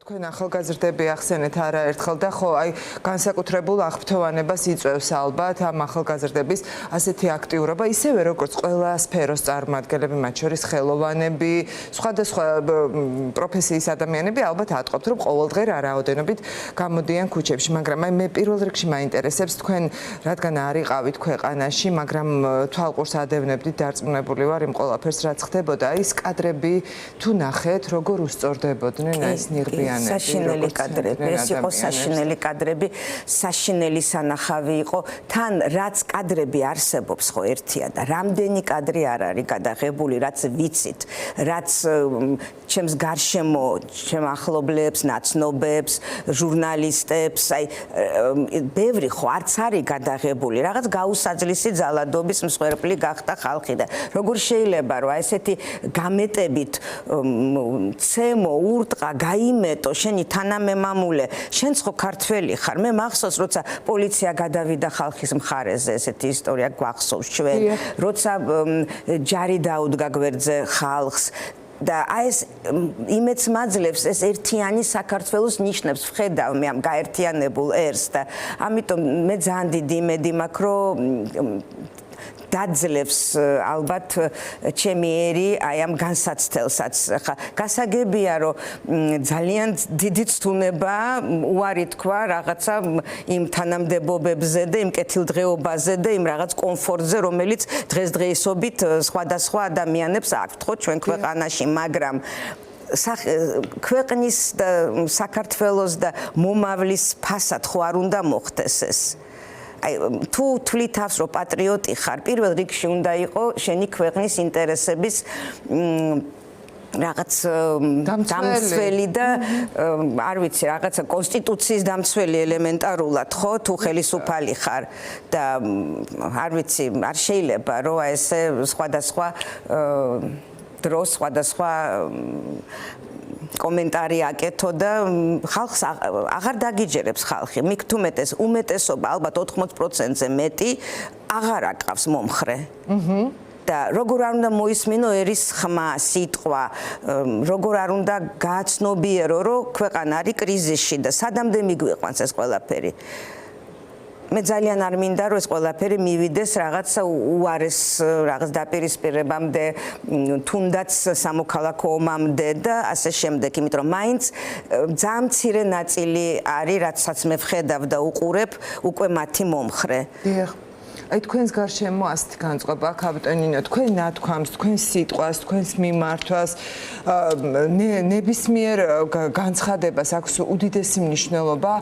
თქვენ ახალგაზრდები ახსენეთ არაერთხელ და ხო აი განსაკუთრებულ აღფრთოვანებას იწვევს ალბათ ამ ახალგაზრდების ასეთი აქტიურობა ისევე როგორც ყველა სფეროს წარმომადგენლები მათ შორის ხელოვანები სხვადასხვა პროფესიის ადამიანები ალბათ ატყობთ რომ ყოველდღე რაოდენობით გამოდიან ქუჩებში მაგრამ აი მე პირველ რიგში მაინტერესებს თქვენ რადგან არ იყავით ქვეყანაში მაგრამ თვალყურს ადევნებდით დარწმუნებული ვარ იმ ყველაფერს რაც ხდებოდა ის კადრები თუ ნახეთ როგორ უსწორდებოდნენ ეს ნიღბიანები საშინელი კადრები, ეს იყო საშინელი კადრები, საშინელი სანახავი იყო. თან რაც კადრები არსებობს ხო ერთია და რამდენი კადრი არ არის გადაღებული, რაც ვიცით, რაც ჩემს გარშემო, ჩემ ახლობლებს, ნაცნობებს, ჟურნალისტებს, აი ბევრი ხო არც არის გადაღებული, რაღაც გაუსაძლისი ძალადობის მსხვერპლი გახდა ხალხი და როგორ შეიძლება რომ ესეთი გამეტებით ცემო, ურტყა, გაიმეტო შენი თანამემამულე, შენც ხო ქართველი ხარ. მე მახსოვს, როცა პოლიცია გადავიდა ხალხის მხარეზე, ესეთი ისტორია გვახსოვს ჩვენ, როცა ჯარი დაუდგა გვერდზე ხალხს და აი ეს იმედს მაძლევს ეს ერთიანი საქართველოს ნიშნებს ვხედავ მე ამ გაერთიანებულ ერს და ამიტომ მე ძალიან დიდი იმედი მაქვს რომ დაძლევს ალბათ ჩემი ერი აი ამ განსაცდელსაც ხა გასაგებია რომ ძალიან დიდი ცდუნება უარი თქვა რაღაცა იმ თანამდებობებზე და იმ კეთილდღეობაზე და იმ რაღაც კომფორტზე რომელიც დღესდღეობით სხვადასხვა ადამიანებს აქვთ ხო ჩვენ ქვეყანაში მაგრამ ქვეყნის და საქართველოს და მომავლის ფასად ხო არ უნდა მოხდეს ეს თუ თვლით თავს რომ პატრიოტი ხარ, პირველ რიგში უნდა იყოს შენი ქვეყნის ინტერესების რაღაც დამცველი და არ ვიცი, რაღაცა კონსტიტუციის დამცველი ელემენტარულად ხო, თუ ხელისუფალი ხარ და არ ვიცი, არ შეიძლება რომ ესე სხვადასხვა დროს სხვადასხვა კომენტარი აკეთო და ხალხს აღარ დაგიჯერებს ხალხი. მით უმეტეს უმეტესობა ალბათ 80%-ზე მეტი აღარ აკავს მომხრე. და როგორ არ უნდა მოისმინო ერის ხმა, სიტყვა, როგორ არ უნდა გააცნობიერო, რომ ქვეყანა არის კრიზისში და სადამდე მიგვიყვანს ეს ყველაფერი. მე ძალიან არ მინდა რომ ეს ყველაფერი მივიდეს რაღაცა უარეს რაღაც დაპირისპირებამდე თუნდაც სამოქალაქო ომამდე და ასე შემდეგ იმიტომ რომ მაინც ძალიან მცირე ნაწილი არის რაცაც მე ვხედავ და უყურებ უკვე მათი მომხრე აი თქვენს გარშემო ასეთი განწყობა კაპიტანინო თქვენ ნათქვამს თქვენ სიტყვას თქვენს მიმართვას ნებისმიერ განცხადებას აქვს უდიდესი მნიშვნელობა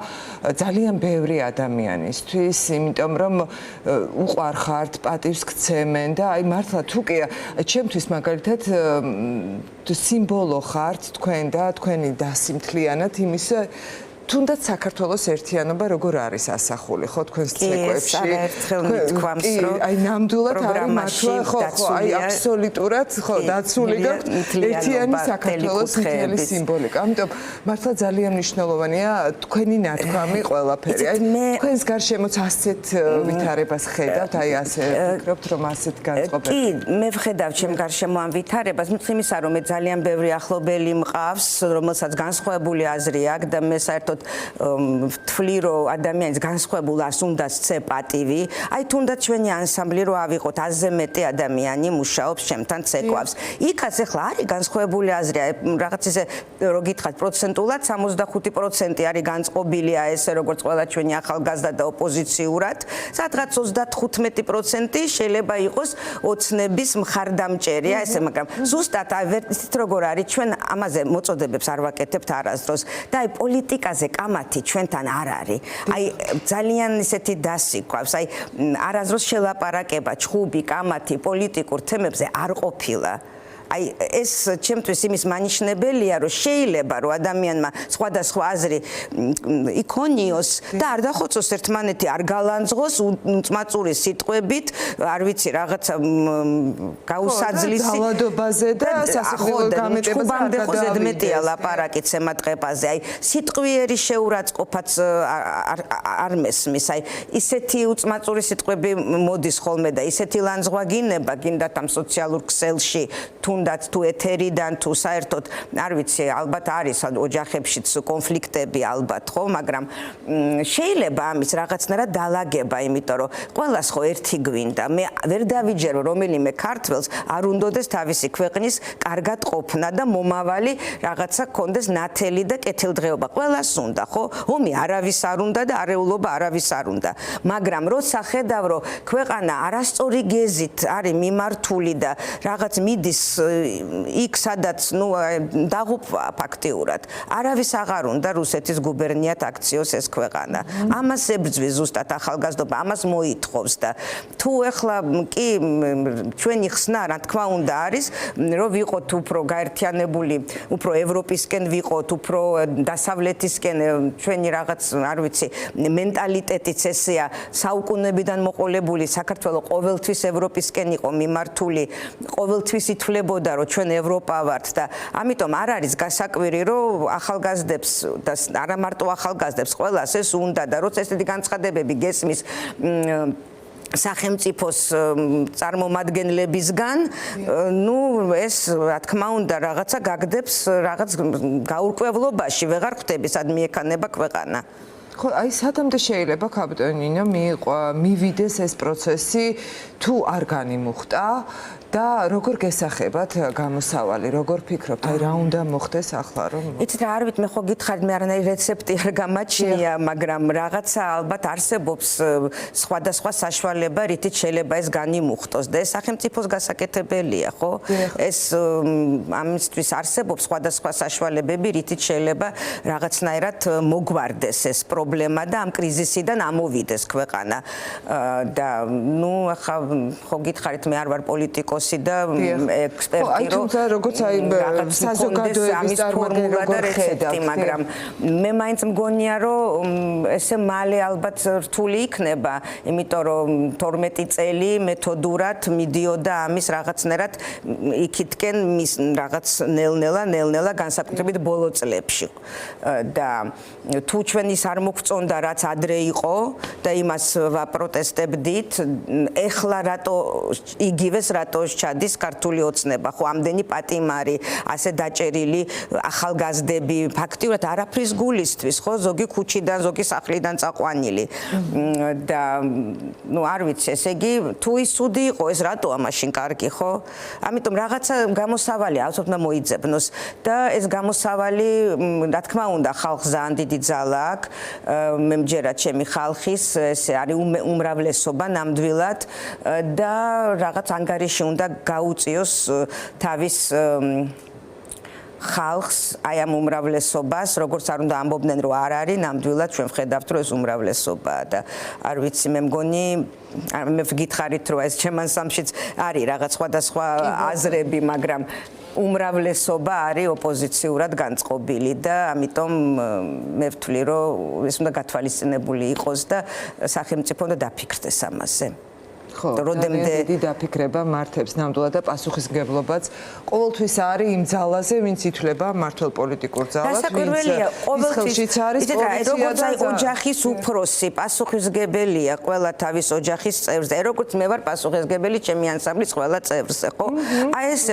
ძალიან ბევრი ადამიანისთვის იმიტომ რომ უყვარხართ პატივს გცემენ და აი მართლა თუ კი ჩემთვის მაგალითად სიმბოლო ხართ თქვენ და თქვენი დასიმთლიანად იმისა თუნდაც საქართველოს ერთიანობა როგორ არის ასახული ხო თქვენს ცეკვებში აი ნამდვილად არის მართლა ხო აი აბსოლუტურად ხო დაცული და ერთიანი საქართველოს მთელი სიმბოლიკა ამიტომ მართლა ძალიან მნიშვნელოვანია თქვენი ნათქვამი ყველაფერი აი თქვენს გარშემოც ასეთ ვითარებას ხედავთ აი ასე ვფიქრობთ რომ ასეთ განწყობები კი მე ვხედავ ჩემ გარშემო ამ ვითარებას მით იმისა რომ მე ძალიან ბევრი ახლობელი მყავს რომელსაც განსხვავებული აზრი აქვს და მე საერთოდ ვთვლი რომ ადამიანის განსხვავებულ აზრს უნდა სცე პატივი აი თუნდაც ჩვენი ანსამბლი რო ავიღოთ 100-ზე მეტი ადამიანი მუშაობს ჩემთან ცეკვავს იქაც ახლა არის განსხვავებული აზრი რაღაც ისე რო გითხრათ პროცენტულად 65% არის განწყობილია ესე როგორც ყველა ჩვენი ახალგაზრდა და ოპოზიციურად სადღაც 35% შეიძლება იყოს ოცნების მხარდამჭერია ესე მაგრამ ზუსტად აი ვერტით როგორ არის ჩვენ ამაზე მოწოდებებს არ ვაკეთებთ არასდროს და აი პოლიტიკაზე კამათი ჩვენთან არ არის. აი ძალიან ისეთი დასიქვავს. აი არასდროს შელაპარაკება, ჩხუბი, კამათი პოლიტიკურ თემებზე არ ყოფილა. აი ეს ჩემთვის იმის მანიშნებელია რომ შეიძლება რომ ადამიანმა სხვადასხვა აზრი იქონიოს და არ დახოცოს ერთმანეთი არ გალანძღოს უწმაწური სიტყვებით არ ვიცი რაღაცა გაუსაძლისი ძალადობაზე და სასახლეო გამეტებაზე ხო ზედმეტია ლაპარაკიც ემატყებაზე აი სიტყვიერი შეურაცხყოფაც არ მესმის აი ისეთი უწმაწური სიტყვები მოდის ხოლმე და ისეთი ლანძღვა გინება გინდათ ამ სოციალურ ქსელში თუ თუნდაც თუ ეთერიდან თუ საერთოდ არ ვიცი ალბათ არის ოჯახებშიც კონფლიქტები ალბათ ხო მაგრამ შეიძლება ამის რაღაცნაირად დალაგება იმიტომ რომ ყველას ხო ერთი გვინდა მე ვერ დავიჯერო რომელიმე ქართველს არ უნდოდეს თავისი ქვეყნის კარგად ყოფნა და მომავალი რაღაცა კონდეს ნათელი და კეთილდღეობა ყველას უნდა ხო ომი არავის არ უნდა და არეულობა არავის არ უნდა მაგრამ როცა ხედავ რომ ქვეყანა არასწორი გეზით არის მიმართული და რაღაც მიდის იქ სადაც ნუ დაღუპვა ფაქტიურად არავის აღარ უნდა რუსეთის გუბერნიად აქციოს ეს ქვეყანა ამას ებრძვის ზუსტად ახალგაზრდობა ამას მოითხოვს და თუ ეხლა კი ჩვენი ხსნა რა თქმა უნდა არის რომ ვიყოთ უფრო გაერთიანებული უფრო ევროპისკენ ვიყოთ უფრო დასავლეთისკენ ჩვენი რაღაც არ ვიცი მენტალიტეტიც ესეა საუკუნეებიდან მოყოლებული საქართველოს ყოველთვის ევროპისკენ იყო მიმართული ყოველთვის ითვლებოდა რომ ჩვენ ევროპა ვართ და ამიტომ არ არის გასაკვირი რომ ახალგაზრდებს და არა მარტო ახალგაზრდებს ყველას ეს უნდა და როცა ესეთი განცხადებები გესმის სახელმწიფოს წარმომადგენლებისგან ნუ ეს რა თქმა უნდა რაღაცა გაგდებს რაღაც გაურკვევლობაში ვეღარ ხვდები სად მიექანება ქვეყანა ხო აი სადამდე შეიძლება კაპიტანინო მივიდეს ეს პროცესი თუ არ განიმუხტა და როგორ გესახებათ გამოსავალი როგორ ფიქრობთ აი რა უნდა მოხდეს ახლა რომ იცით რა არ ვიცი მე ხო გითხარით მე არანაირი რეცეპტი არ გამაჩნია მაგრამ რაღაცა ალბათ არსებობს სხვადასხვა საშუალება რითიც შეიძლება ეს განიმუხტოს და ეს სახელმწიფოს გასაკეთებელია ხო ეს ამისთვის არსებობს სხვადასხვა საშუალებები რითიც შეიძლება რაღაცნაირად მოგვარდეს ეს პრობლემა და ამ კრიზისიდან ამოვიდეს ქვეყანა და ნუ ახლა ხო გითხარით მე არ ვარ პოლიტიკოსი და ექსპერტი რომ როგორც აი საზოგადოების წარმომადგენელი როგორ ხედავთ მაგრამ მე მაინც მგონია რომ ესე მალე ალბათ რთული იქნება იმიტომ რომ 12 წელი მეთოდურად მიდიოდა ამის რაღაცნაირად იქითკენ მის რაღაც ნელ-ნელა განსაკუთრებით ბოლო წლებში და თუ ჩვენ ის არ მოგწონდა რაც ადრე იყო და იმას ვაპროტესტებდით ეხლა რატო იგივეს რატო ჩადის ქართული ოცნება ხო ამდენი პატიმარი ასე დაჭერილი ახალგაზრდები ფაქტიურად არაფრის გულისთვის ხო ზოგი ქუჩიდან ზოგი სახლიდან წაყვანილი და ნუ არ ვიცი ესე იგი თუ ის ცუდი იყო ეს რატოა მაშინ კარგი ხო ამიტომ რაღაცა გამოსავალი აუცილებლად უნდა მოიძებნოს და ეს გამოსავალი რა თქმა უნდა ხალხს ძალიან დიდი ძალა აქვს მე მჯერა ჩემი ხალხის ესე არის უმრავლესობა ნამდვილად და რაღაც ანგარიში უნდა გაუწიოს თავის ხალხს აი ამ უმრავლესობას როგორც არ უნდა ამბობდნენ რომ არ არის ნამდვილად ჩვენ ვხედავთ რომ ეს უმრავლესობაა და არ ვიცი მე მგონი მე ვგითხარით რომ ეს ჩემანსამშიც არის რაღაც სხვადასხვა აზრები მაგრამ უმრავლესობა არის ოპოზიციურად განწყობილი და ამიტომ მე ვთვლი რომ ეს უნდა გათვალისწინებული იყოს და სახელმწიფო უნდა დაფიქრდეს ამაზე ხო, დიდი დაფიქრება მართებს ნამდვილად და პასუხისმგებლობაც ყოველთვის არის იმ ძალაზე, ვინც ითვლება მართლ პოლიტიკურ ძალას, ვინც ხელშიც არის პოლიცია და ოჯახის უფროსი, პასუხისმგებელია ყველა თავის ოჯახის წევრზე. როგორც მე ვარ პასუხისმგებელი ჩემი ანსამბლის ყველა წევრზე, ხო? აი ეს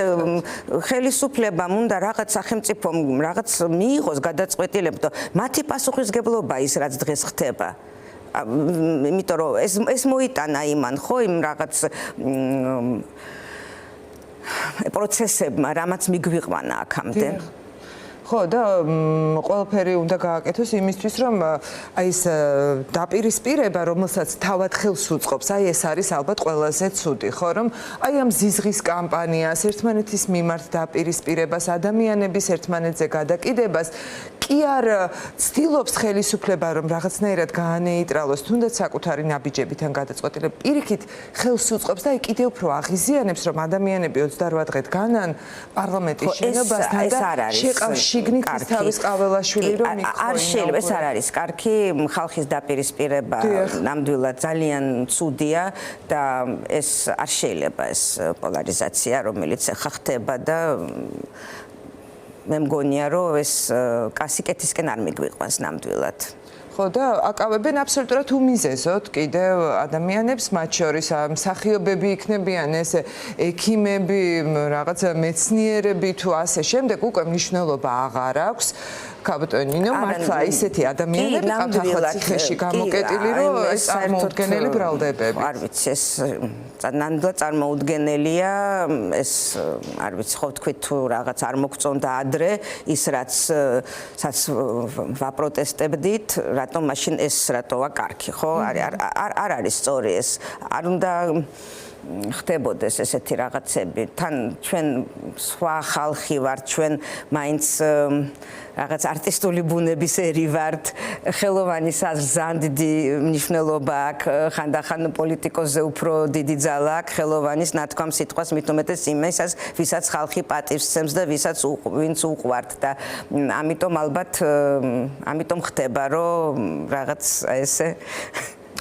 ხელისუფლებამ უნდა რაღაც სახელმწიფომ რაღაც მიიღოს გადაწყვეტილება, მათი პასუხისმგებლობა ის რაც დღეს ხდება. იმიტომ რომ ეს მოიტანა იმან ხო იმ რაღაც პროცესებმა რამაც მიგვიყვანა აქამდე ხო და ყველაფერი უნდა გააკეთოს იმისთვის რომ აი ეს დაპირისპირება რომელსაც თავად ხელს უწყობს აი ეს არის ალბათ ყველაზე ცუდი ხო რომ აი ამ ზიზღის კამპანიას ერთმანეთის მიმართ დაპირისპირებას ადამიანების ერთმანეთზე გადაკიდებას კი არ ცდილობს ხელისუფლება რომ რაღაცნაირად გაანეიტრალოს თუნდაც საკუთარი ნაბიჯებიდან გადაწყვეტილება პირიქით ხელს უწყობს და აი კიდევ უფრო აღიზიანებს რომ ადამიანები 28 დღედ განან პარლამენტის შენობასთან და შეყავს შიგნით თავის ყაველაშვილი რომ იქო არ შეიძლება ეს არ არის კარგი ხალხის დაპირისპირება ნამდვილად ძალიან ცუდია და ეს არ შეიძლება ეს პოლარიზაცია რომელიც ახლა ხდება და მე მგონია რომ ეს კასიკეთისკენ არ მიგვიყვანს ნამდვილად ხო და აკავებენ აბსოლუტურად უმიზეზოდ კიდევ ადამიანებს, მათ შორის მსახიობები იქნებიან, ეს ექიმები, რაღაც მეცნიერები თუ ასე შემდეგ, უკვე მნიშვნელობა აღარ აქვს. კაპიტონინო, მართლა ისეთი ადამიანები ყავთ ახლა ციხეში გამოკეტილი, რომ ეს წარმოუდგენელი ბრალდებები. არ ვიცი, ეს ნამდვილად წარმოუდგენელია, ეს არ ვიცი, ხო ვთქვით თუ რაღაც არ მოგწონდა ადრე, ის რაც ვაპროტესტებდით, რატომ მაშინ ეს რატოა კარგი, ხო? არ არის სწორი ეს. არ უნდა ხდებოდეს ესეთი რაღაცები. თან ჩვენ სხვა ხალხი ვართ, ჩვენ მაინც რაღაც არტისტული ბუნების ერი ვართ, ხელოვანის ზანდი მნიშვნელობა აქვს, ხანდახან პოლიტიკოსზე უფრო დიდი ძალა აქვს, ხელოვანის ნათქვამ სიტყვას მით უმეტეს იმასაც, ვისაც ხალხი პატივს სცემს და ვინც უყვართ და ამიტომ ხდება, რომ რაღაც ესე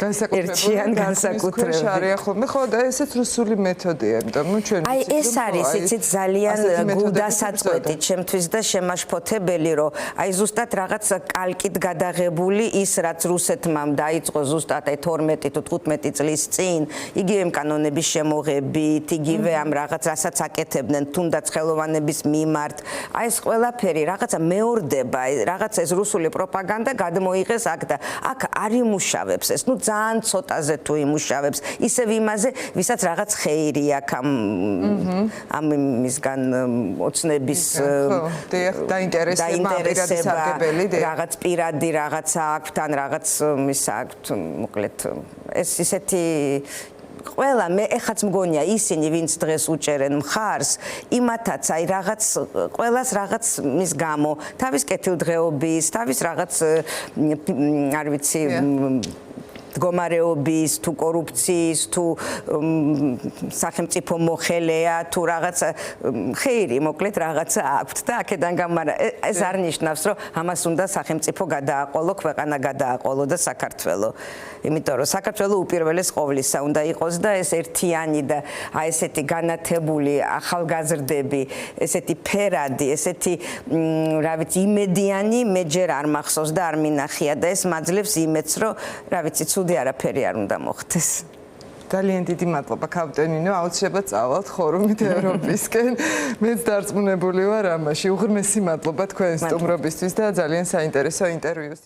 განსაკუთრებული არიან ხო და ესეც რუსული მეთოდია, იმიტომ რომ ჩვენ აი ეს არის იცით ძალიან გულდასაწყვეტი ჩემთვის და შემაშფოთებელი, რომ აი ზუსტად რაღაც კალკით გადაღებული ის რაც რუსეთმა დაიწყო ზუსტად აი 12 თუ 15 წლის წინ, იგივე კანონების შემოღებით, იგივე ამ რაღაც რასაც აკეთებდნენ თუნდაც ხელოვანების მიმართ, აი ეს ყველაფერი რაღაცა მეორდება, რაღაცა ეს რუსული პროპაგანდა გადმოიღეს აქ და აქ არ იმუშავებს ეს, ძალიან ცოტაზე თუ იმუშავებს, ისევ იმაზე, ვისაც რაღაც ხეირი აქვს ამ მისგან ოცნების დაინტერესება, რაღაც პირადი რაღაცა აქვს, თან რაღაც ის აქვს, მოკლედ ეს ისეთი ყველა მე ეხაც მგონია ისინი ვინც დღეს უჭერენ მხარს იმათაც აი რაღაც ყველას რაღაც მის გამო თავის კეთილდღეობის თავის რაღაც არ ვიცი მდგომარეობის თუ კორუფციის თუ სახელმწიფო მოხელეა თუ რაღაცა ხეირი მოკლედ რაღაცა აქვს და აქედან გამარა ეს არ ნიშნავს რომ ამას უნდა სახელმწიფო გადააყოლო ქვეყანა გადააყოლო და საქართველო იმიტომ რომ საქართველო უპირველეს ყოვლისა უნდა იყოს და ეს ერთიანი და აი ესეთი განათებული ახალგაზრდები ესეთი ფერადი ესეთი რა ვიცი იმედიანი მე ჯერ არ მახსოვს და არ მინახია და ეს მაძლევს იმედს რომ რა ვიცი ცუდი არაფერი არ უნდა მოხდეს. ძალიან დიდი მადლობა კაპიტონინო, აუცილებლად წავალთ ხორუმით ევროპისკენ. მეც დარწმუნებული ვარ ამაში. უღრმესი მადლობა თქვენ სტუმრობისთვის და ძალიან საინტერესო ინტერვიუსი.